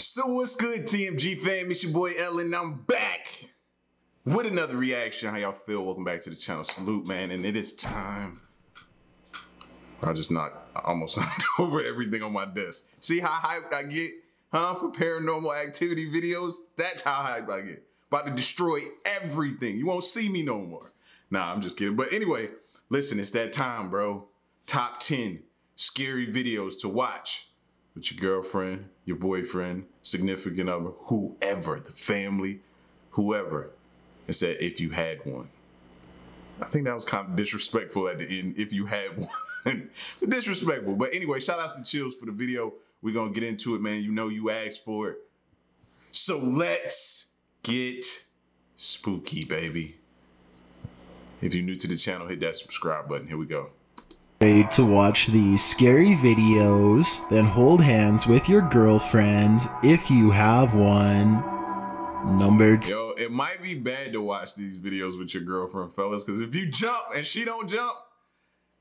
So what's good, TMG fam? It's your boy Ellen. I'm back with another reaction. How y'all feel? Welcome back to the channel. Salute, man. And it is time. I almost knocked over everything on my desk. See how hyped I get, huh? For paranormal activity videos? That's how hyped I get. About to destroy everything. You won't see me no more. Nah, I'm just kidding. But anyway, listen, it's that time, bro. Top 10 scary videos to watch with your girlfriend, your boyfriend, significant other, whoever, the family, whoever. It said, if you had one. I think that was kind of disrespectful at the end, if you had one. Disrespectful. But anyway, shout outs to Chills for the video. We're going to get into it, man. You know you asked for it. So let's get spooky, baby. If you're new to the channel, hit that subscribe button. Here we go. Ready to watch these scary videos? Then hold hands with your girlfriend if you have one. Number 2. Yo, it might be bad to watch these videos with your girlfriend, fellas, because if you jump and she don't jump,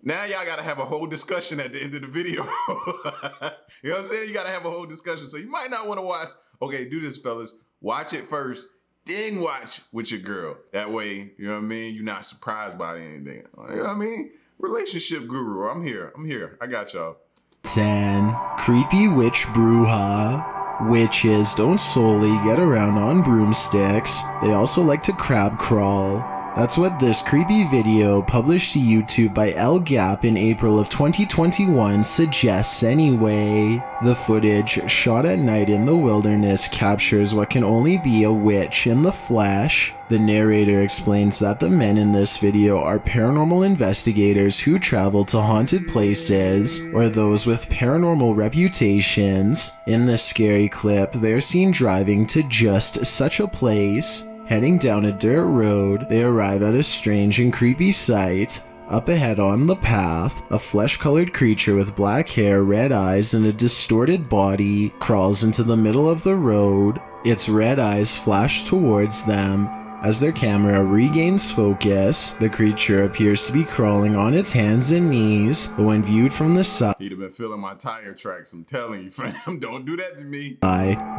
now y'all gotta have a whole discussion at the end of the video. You know what I'm saying? You gotta have a whole discussion. So you might not want to watch. Okay, do this, fellas. Watch it first, then watch with your girl. That way, you know what I mean? You're not surprised by anything. You know what I mean? Relationship guru. I'm here. I got y'all. 10. Creepy witch bruja. Witches don't solely get around on broomsticks. They also like to crab crawl. That's what this creepy video published to YouTube by El Gap in April of 2021 suggests anyway. The footage, shot at night in the wilderness, captures what can only be a witch in the flesh. The narrator explains that the men in this video are paranormal investigators who travel to haunted places, or those with paranormal reputations. In this scary clip, they're seen driving to just such a place. Heading down a dirt road, they arrive at a strange and creepy sight. Up ahead on the path, a flesh-colored creature with black hair, red eyes, and a distorted body crawls into the middle of the road. Its red eyes flash towards them. As their camera regains focus, the creature appears to be crawling on its hands and knees, but when viewed from the side, He'd have been feeling my tire tracks. I'm telling you, fam, don't do that to me.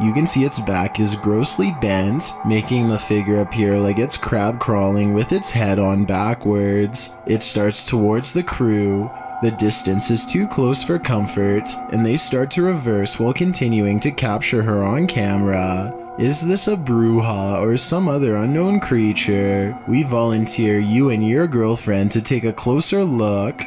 you can see its back is grossly bent, making the figure appear like it's crab crawling with its head on backwards. It starts towards the crew. The distance is too close for comfort, and they start to reverse while continuing to capture her on camera. Is this a bruja or some other unknown creature? We volunteer you and your girlfriend to take a closer look.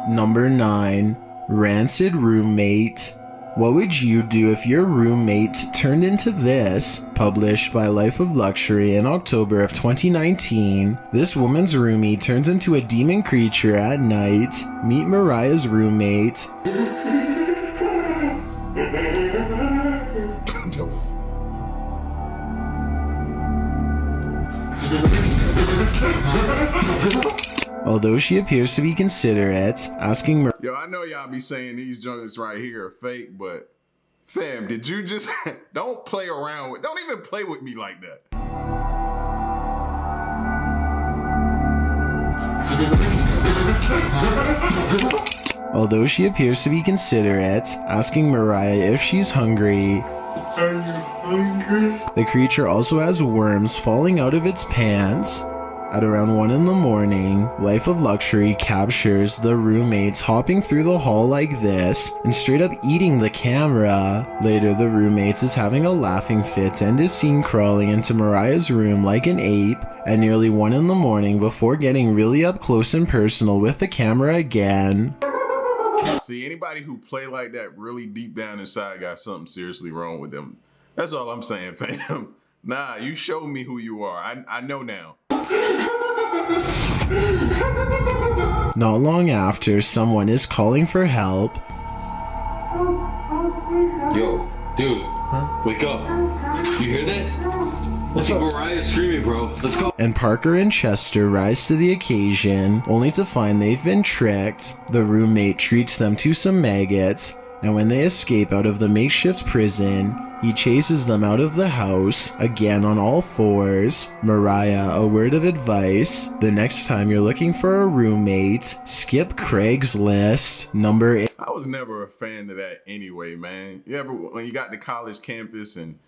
Number 9. Rancid roommate. What would you do if your roommate turned into this? Published by Life of Luxury in October of 2019, this woman's roomie turns into a demon creature at night. Meet Mariah's roommate. Although she appears to be considerate, asking Yo, I know y'all be saying these joints right here are fake, but fam, did you just don't play around with, don't even play with me like that. Although she appears to be considerate, asking Mariah if she's hungry. Are you hungry? The creature also has worms falling out of its pants. At around 1 in the morning, Life of Luxury captures the roommates hopping through the hall like this and straight up eating the camera. Later, the roommates is having a laughing fit and is seen crawling into Mariah's room like an ape at nearly 1 in the morning before getting really up close and personal with the camera again. See, anybody who play like that really deep down inside got something seriously wrong with them. That's all I'm saying, fam. Nah, you showed me who you are. I know now. Not long after, someone is calling for help. Yo, dude, wake up. You hear that? I think Mariah's screaming, bro. Let's go. And Parker and Chester rise to the occasion, only to find they've been tricked. The roommate treats them to some maggots, and when they escape out of the makeshift prison, He chases them out of the house, again on all fours. Mariah, a word of advice: the next time you're looking for a roommate, skip Craigslist. Number 8. I was never a fan of that anyway, man. You ever, when you got to college campus and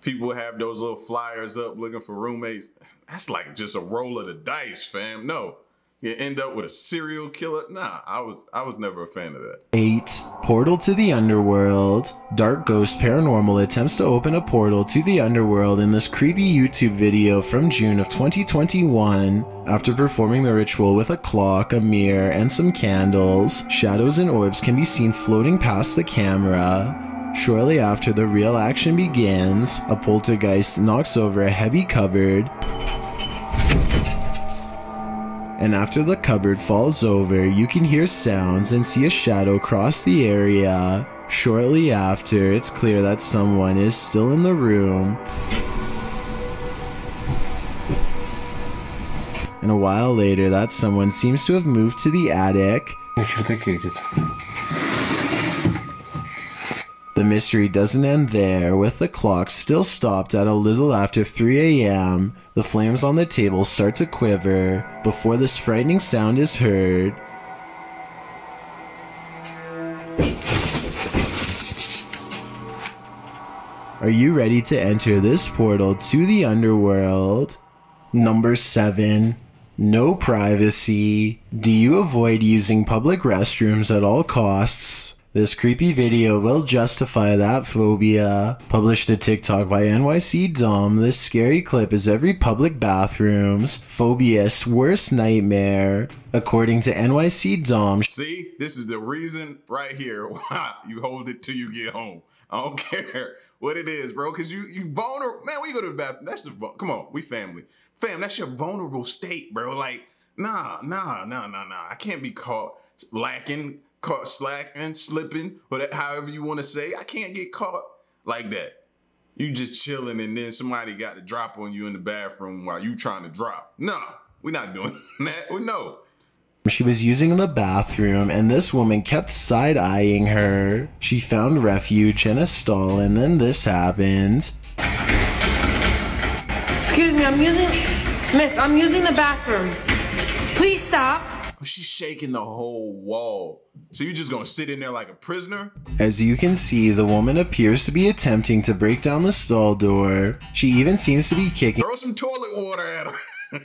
people have those little flyers up looking for roommates, that's like just a roll of the dice, fam. No, you end up with a serial killer. Nah, I was never a fan of that. 8. Portal to the Underworld. Dark Ghost Paranormal attempts to open a portal to the underworld in this creepy YouTube video from June of 2021. After performing the ritual with a clock, a mirror, and some candles, shadows and orbs can be seen floating past the camera. Shortly after the real action begins, a poltergeist knocks over a heavy cupboard, and after the cupboard falls over, you can hear sounds and see a shadow cross the area. Shortly after, it's clear that someone is still in the room, and a while later, that someone seems to have moved to the attic. The mystery doesn't end there, with the clock still stopped at a little after 3 a.m. The flames on the table start to quiver before this frightening sound is heard. Are you ready to enter this portal to the underworld? Number 7. No privacy. Do you avoid using public restrooms at all costs? This creepy video will justify that phobia. Published to TikTok by NYC Dom, this scary clip is every public bathroom's phobia's worst nightmare. According to NYC Dom. See, this is the reason right here why you hold it till you get home. I don't care what it is, bro, because you vulnerable. Man, when you go to the bathroom, that's the, come on, we family. Fam, that's your vulnerable state, bro. Like, nah. I can't be caught lacking, caught slacking, slipping, whatever, however you want to say. I can't get caught like that. You just chilling and then somebody got to drop on you in the bathroom while you trying to drop. Nah, we're not doing that. No. She was using the bathroom and this woman kept side-eyeing her. She found refuge in a stall and then this happened. Excuse me, I'm using the bathroom. Please stop. She's shaking the whole wall. So you just gonna sit in there like a prisoner? As you can see, the woman appears to be attempting to break down the stall door. She even seems to be kicking Throw some toilet water at her.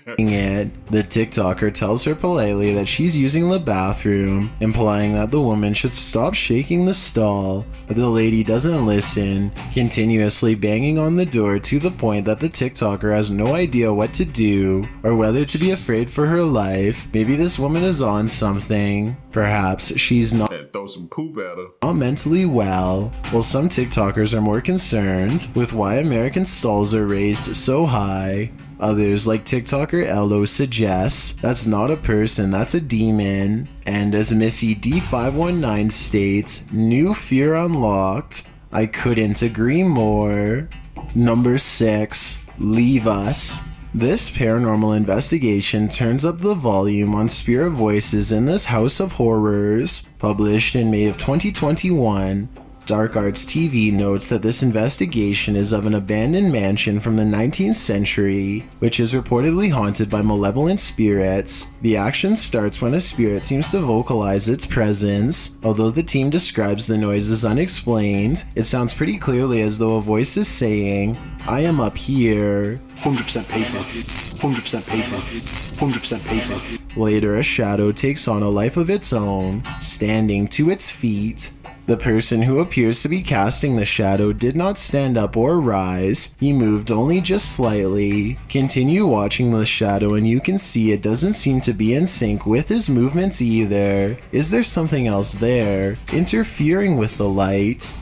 it. The TikToker tells her politely that she's using the bathroom, implying that the woman should stop shaking the stall. But the lady doesn't listen, continuously banging on the door to the point that the TikToker has no idea what to do or whether to be afraid for her life. Maybe this woman is on something. Perhaps she's not throw some poop at her. Not mentally well. Well, some TikTokers are more concerned with why American stalls are raised so high. Others, like TikToker Ello, suggests that's not a person, that's a demon. And as Missy D519 states, new fear unlocked. I couldn't agree more. Number 6. Leave Us. This paranormal investigation turns up the volume on spirit voices in this house of horrors. Published in May of 2021. Dark Arts TV notes that this investigation is of an abandoned mansion from the 19th century, which is reportedly haunted by malevolent spirits. The action starts when a spirit seems to vocalize its presence. Although the team describes the noise as unexplained, it sounds pretty clearly as though a voice is saying, I am up here. 100% pacing. 100% pacing. 100% pacing. Later, a shadow takes on a life of its own, standing to its feet. The person who appears to be casting the shadow did not stand up or rise, he moved only just slightly. Continue watching the shadow and you can see it doesn't seem to be in sync with his movements either. Is there something else there, interfering with the light?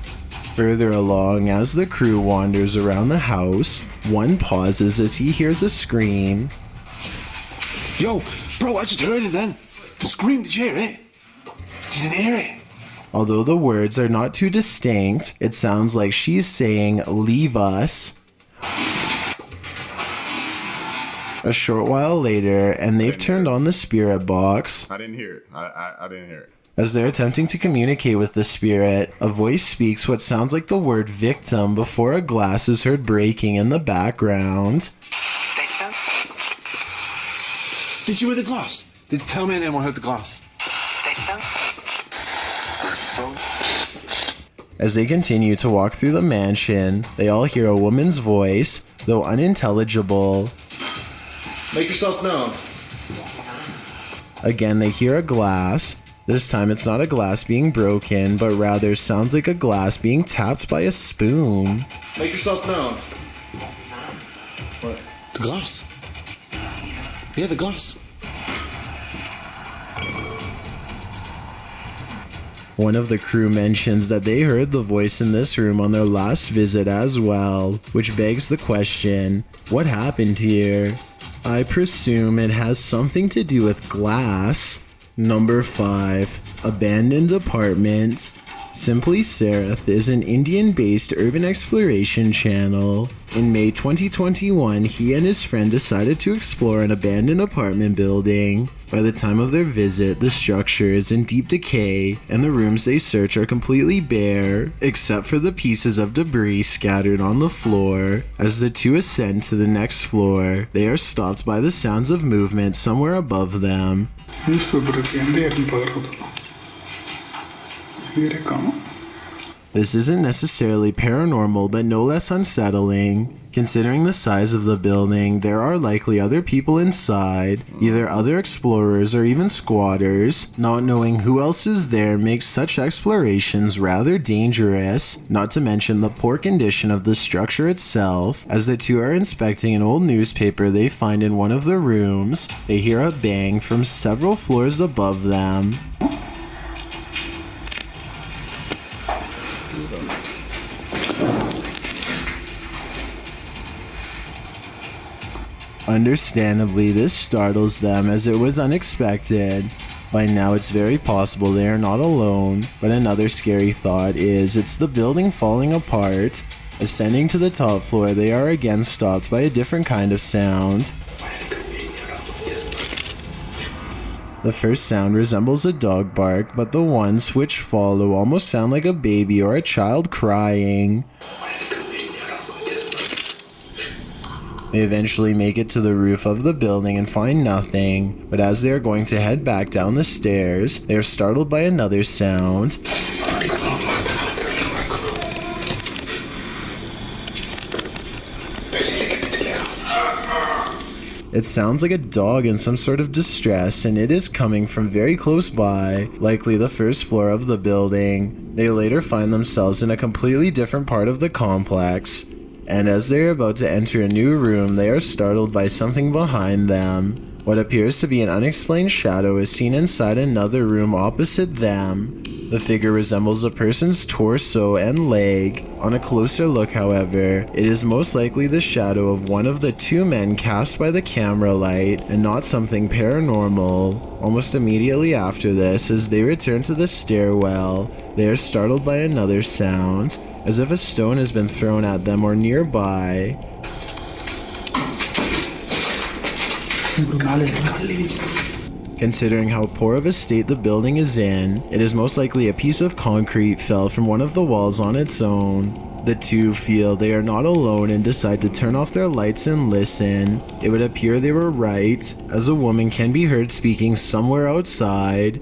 Further along, as the crew wanders around the house, one pauses as he hears a scream. Yo, bro, I just heard it then. The scream, did you hear it? You didn't hear it? Although the words are not too distinct, it sounds like she's saying, leave us. A short while later, and they've turned on the spirit box. I didn't hear it. I didn't hear it. As they're attempting to communicate with the spirit, a voice speaks what sounds like the word victim before a glass is heard breaking in the background. Did you hear the glass? Tell me anyone heard the glass. As they continue to walk through the mansion, they all hear a woman's voice, though unintelligible. Make yourself known. Again, they hear a glass. This time it's not a glass being broken, but rather sounds like a glass being tapped by a spoon. Make yourself known. What? The glass. Yeah, the glass. One of the crew mentions that they heard the voice in this room on their last visit as well, which begs the question, what happened here? I presume it has something to do with glass. Number 5. Abandoned apartment. Simply Seraph is an Indian-based urban exploration channel. In May 2021, he and his friend decided to explore an abandoned apartment building. By the time of their visit, the structure is in deep decay, and the rooms they search are completely bare, except for the pieces of debris scattered on the floor. As the two ascend to the next floor, they are stopped by the sounds of movement somewhere above them. This isn't necessarily paranormal, but no less unsettling. Considering the size of the building, there are likely other people inside, either other explorers or even squatters. Not knowing who else is there makes such explorations rather dangerous, not to mention the poor condition of the structure itself. As the two are inspecting an old newspaper they find in one of the rooms, they hear a bang from several floors above them. Understandably, this startles them as it was unexpected. By now it's very possible they are not alone, but another scary thought is it's the building falling apart. Ascending to the top floor, they are again stopped by a different kind of sound. The first sound resembles a dog bark, but the ones which follow almost sound like a baby or a child crying. They eventually make it to the roof of the building and find nothing, but as they are going to head back down the stairs, they are startled by another sound. It sounds like a dog in some sort of distress, and it is coming from very close by, likely the first floor of the building. They later find themselves in a completely different part of the complex, and as they are about to enter a new room, they are startled by something behind them. What appears to be an unexplained shadow is seen inside another room opposite them. The figure resembles a person's torso and leg. On a closer look, however, it is most likely the shadow of one of the two men cast by the camera light, and not something paranormal. Almost immediately after this, as they return to the stairwell, they are startled by another sound, as if a stone has been thrown at them or nearby. Considering how poor of a state the building is in, it is most likely a piece of concrete fell from one of the walls on its own. The two feel they are not alone and decide to turn off their lights and listen. It would appear they were right, as a woman can be heard speaking somewhere outside.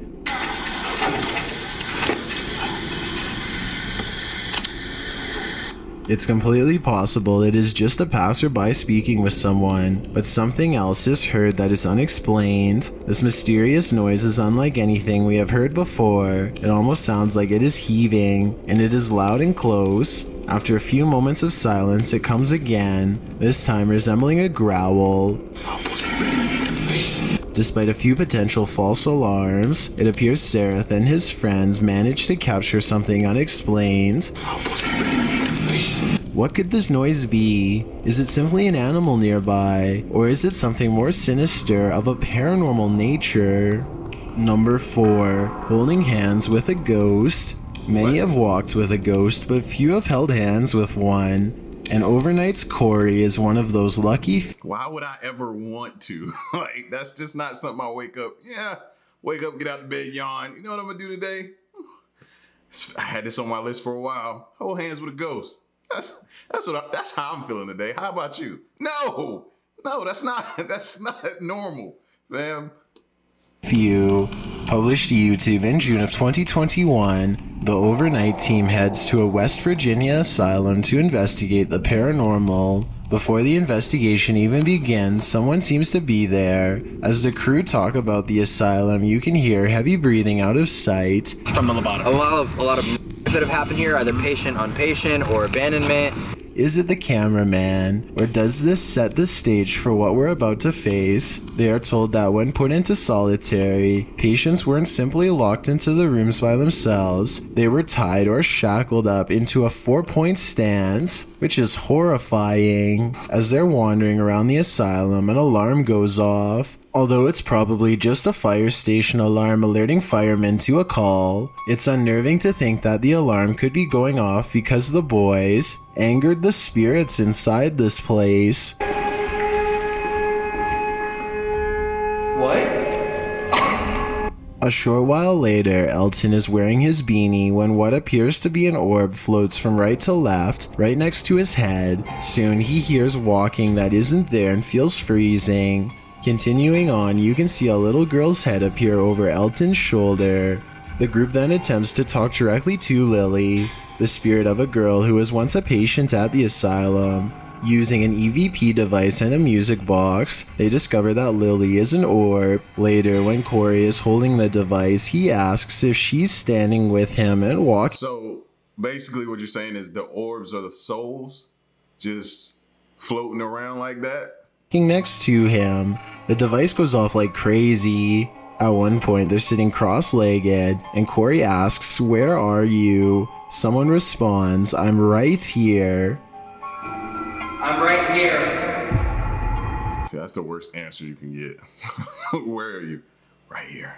It's completely possible it is just a passerby speaking with someone, but something else is heard that is unexplained. This mysterious noise is unlike anything we have heard before. It almost sounds like it is heaving, and it is loud and close. After a few moments of silence, it comes again, this time resembling a growl. Despite a few potential false alarms, it appears Seraph and his friends managed to capture something unexplained. What could this noise be? Is it simply an animal nearby? Or is it something more sinister of a paranormal nature? Number 4. Holding hands with a ghost. Many have walked with a ghost, but few have held hands with one. And overnight's Corey is one of those lucky... Why would I ever want to? Like, that's just not something I wake up, yeah, Wake up, get out of bed, yawn. You know what I'm gonna do today? I had this on my list for a while. Hold hands with a ghost. That's how I'm feeling today. How about you? No, that's not normal, fam. Few. Published to YouTube in June of 2021, the overnight team heads to a West Virginia asylum to investigate the paranormal. Before the investigation even begins, someone seems to be there. As the crew talk about the asylum, you can hear heavy breathing out of sight. From the lobotomy. A lot of that have happened here, either patient on patient or abandonment. Is it the cameraman, or does this set the stage for what we're about to face? They are told that when put into solitary, patients weren't simply locked into the rooms by themselves, they were tied or shackled up into a 4-point stance, which is horrifying. As they're wandering around the asylum, an alarm goes off. Although it's probably just a fire station alarm alerting firemen to a call, it's unnerving to think that the alarm could be going off because the boys angered the spirits inside this place. What? A short while later, Elton is wearing his beanie when what appears to be an orb floats from right to left, right next to his head. Soon he hears walking that isn't there and feels freezing. Continuing on, you can see a little girl's head appear over Elton's shoulder. The group then attempts to talk directly to Lily, the spirit of a girl who was once a patient at the asylum. Using an EVP device and a music box, they discover that Lily is an orb. Later, when Corey is holding the device, he asks if she's standing with him and walks. So basically what you're saying is the orbs are the souls just floating around like that? Next to him. The device goes off like crazy. At one point, they're sitting cross-legged, and Corey asks, "Where are you?" Someone responds, "I'm right here." I'm right here. See, that's the worst answer you can get. Where are you? Right here.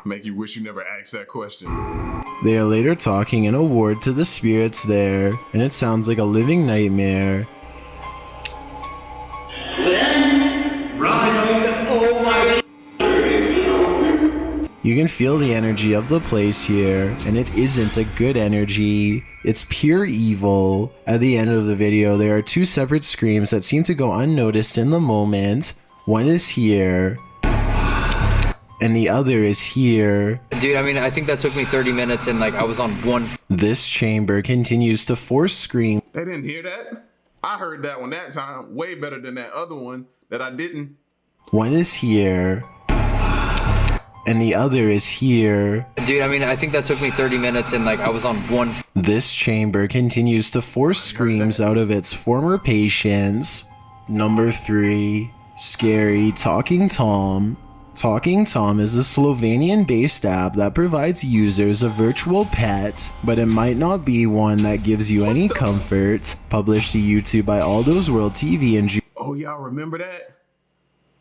Make you wish you never asked that question. They are later talking in a ward to the spirits there, and it sounds like a living nightmare. You can feel the energy of the place here, and it isn't a good energy. It's pure evil. At the end of the video, there are two separate screams that seem to go unnoticed in the moment. One is here, and the other is here. Dude, I mean, I think that took me 30 minutes and like I was on one. This chamber continues to force scream. They didn't hear that? I heard that one that time, way better than that other one that I didn't. One is here, and the other is here. Dude, I mean, I think that took me 30 minutes and like I was on one. This chamber continues to force screams out of its former patients. Number 3, Scary Talking Tom. Talking Tom is a Slovenian-based app that provides users a virtual pet, but it might not be one that gives you any comfort. Published to YouTube by All Those World TV in June. Oh, y'all remember that?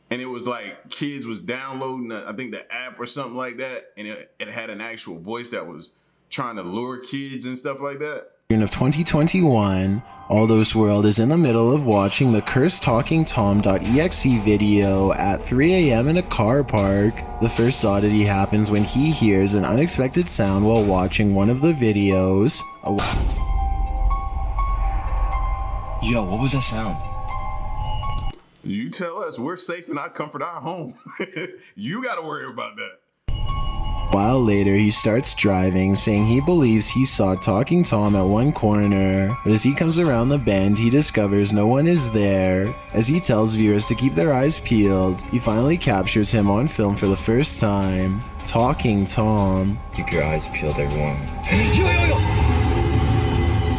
And it was like kids was downloading, I think the app or something like that, and it had an actual voice that was trying to lure kids and stuff like that. June of 2021, All Those World is in the middle of watching the cursed Talking Tom.exe video at 3 a.m. in a car park. The first oddity happens when he hears an unexpected sound while watching one of the videos. Yo, what was that sound? You tell us, we're safe in our comfort, our home. You gotta worry about that. A while later, he starts driving, saying he believes he saw Talking Tom at one corner, but as he comes around the bend, he discovers no one is there. As he tells viewers to keep their eyes peeled, he finally captures him on film for the first time. Talking Tom. Keep your eyes peeled, everyone. Yo!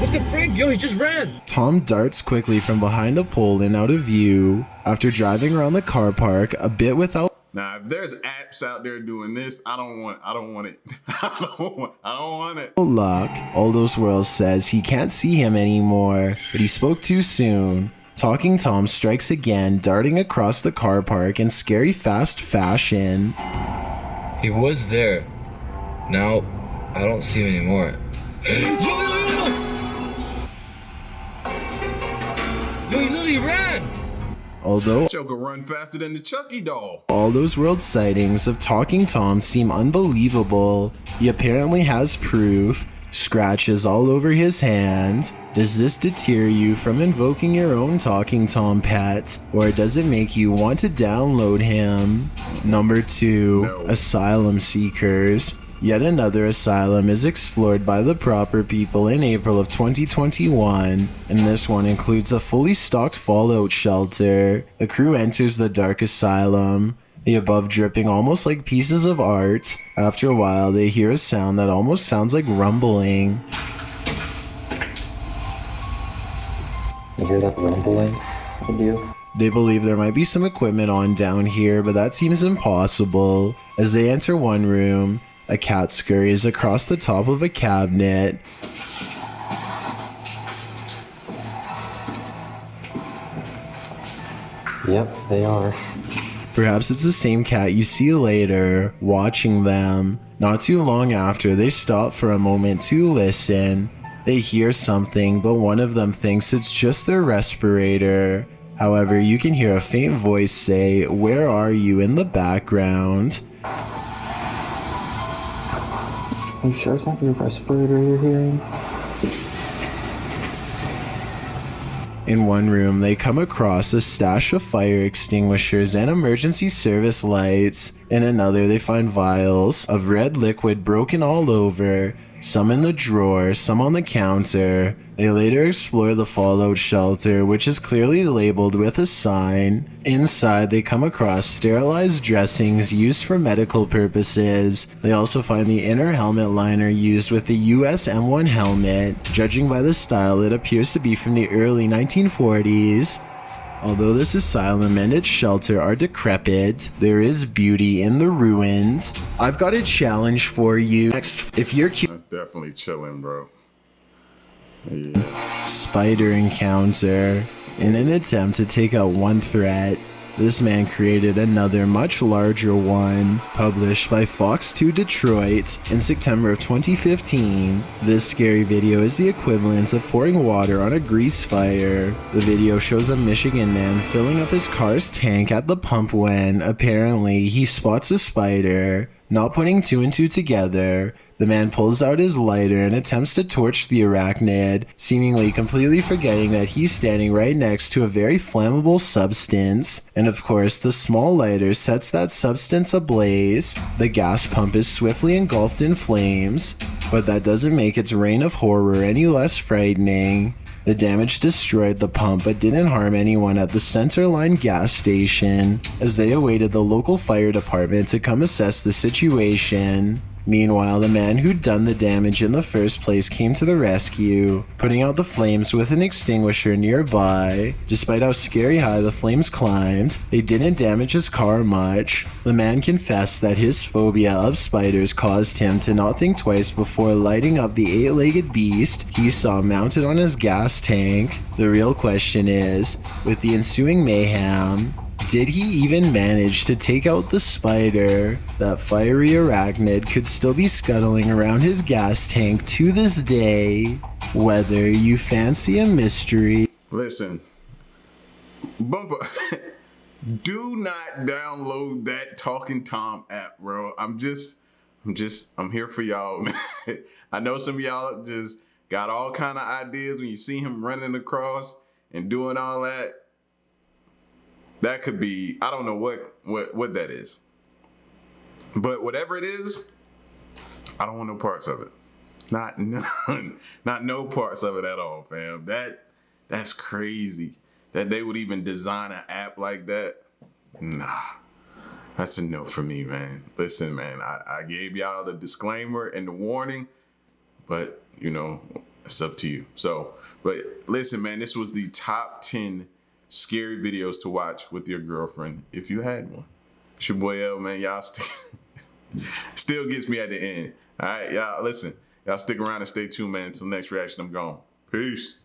What the frick? Yo, he just ran! Tom darts quickly from behind a pole and out of view. After driving around the car park, a bit without. Now, if there's apps out there doing this, I don't want it. I don't want it. Luck, All Those Worlds says he can't see him anymore, but he spoke too soon. Talking Tom strikes again, darting across the car park in scary fast fashion. He was there. Now, I don't see him anymore. Yo, he literally ran! Although Joker run faster than the Chucky doll. all those world sightings of Talking Tom seem unbelievable, he apparently has proof. Scratches all over his hand. Does this deter you from invoking your own Talking Tom pet, or does it make you want to download him? Number 2, No. Asylum Seekers. Yet another asylum is explored by the proper people in April of 2021, and this one includes a fully stocked fallout shelter. The crew enters the dark asylum, the above dripping almost like pieces of art. After a while, they hear a sound that almost sounds like rumbling. You hear that rumbling? I do. They believe there might be some equipment on down here, but that seems impossible. As they enter one room, a cat scurries across the top of a cabinet. Yep, they are. Perhaps it's the same cat you see later, watching them. Not too long after, they stop for a moment to listen. They hear something, but one of them thinks it's just their respirator. However, you can hear a faint voice say, "Where are you?" in the background. Are you sure it's not your respirator you're hearing? In one room, they come across a stash of fire extinguishers and emergency service lights. In another, they find vials of red liquid broken all over, some in the drawer, some on the counter. They later explore the fallout shelter, which is clearly labeled with a sign. Inside, they come across sterilized dressings used for medical purposes. They also find the inner helmet liner used with the US M1 helmet. Judging by the style, it appears to be from the early 1940s. Although this asylum and its shelter are decrepit, there is beauty in the ruins. I've got a challenge for you. Next, if you're That's definitely chilling, bro. Yeah. spider encounter. In an attempt to take out one threat, this man created another much larger one, published by Fox 2 Detroit in September of 2015. This scary video is the equivalent of pouring water on a grease fire. The video shows a Michigan man filling up his car's tank at the pump when, apparently, he spots a spider. Not putting two and two together, the man pulls out his lighter and attempts to torch the arachnid, seemingly completely forgetting that he's standing right next to a very flammable substance. And of course, the small lighter sets that substance ablaze. The gas pump is swiftly engulfed in flames, but that doesn't make its reign of horror any less frightening. The damage destroyed the pump but didn't harm anyone at the Centerline gas station, as they awaited the local fire department to come assess the situation. Meanwhile, the man who'd done the damage in the first place came to the rescue, putting out the flames with an extinguisher nearby. Despite how scary high the flames climbed, they didn't damage his car much. The man confessed that his phobia of spiders caused him to not think twice before lighting up the eight-legged beast he saw mounted on his gas tank. The real question is, with the ensuing mayhem, did he even manage to take out the spider? That fiery arachnid could still be scuttling around his gas tank to this day. Whether you fancy a mystery. Listen, Bumper, do not download that Talking Tom app, bro. I'm here for y'all, man. I know some of y'all just got all kind of ideas when you see him running across and doing all that. That could be, I don't know what that is. But whatever it is, I don't want no parts of it. Not none. Not no parts of it at all, fam. That's crazy. That they would even design an app like that. Nah. That's a no for me, man. Listen, man, I gave y'all the disclaimer and the warning, but you know, it's up to you. So, but listen, man, this was the top 10 scary videos to watch with your girlfriend if you had one. It's your boy L, man. Y'all still gets me at the end. All right, y'all, listen. Y'all stick around and stay tuned, man. Until next reaction, I'm gone. Peace.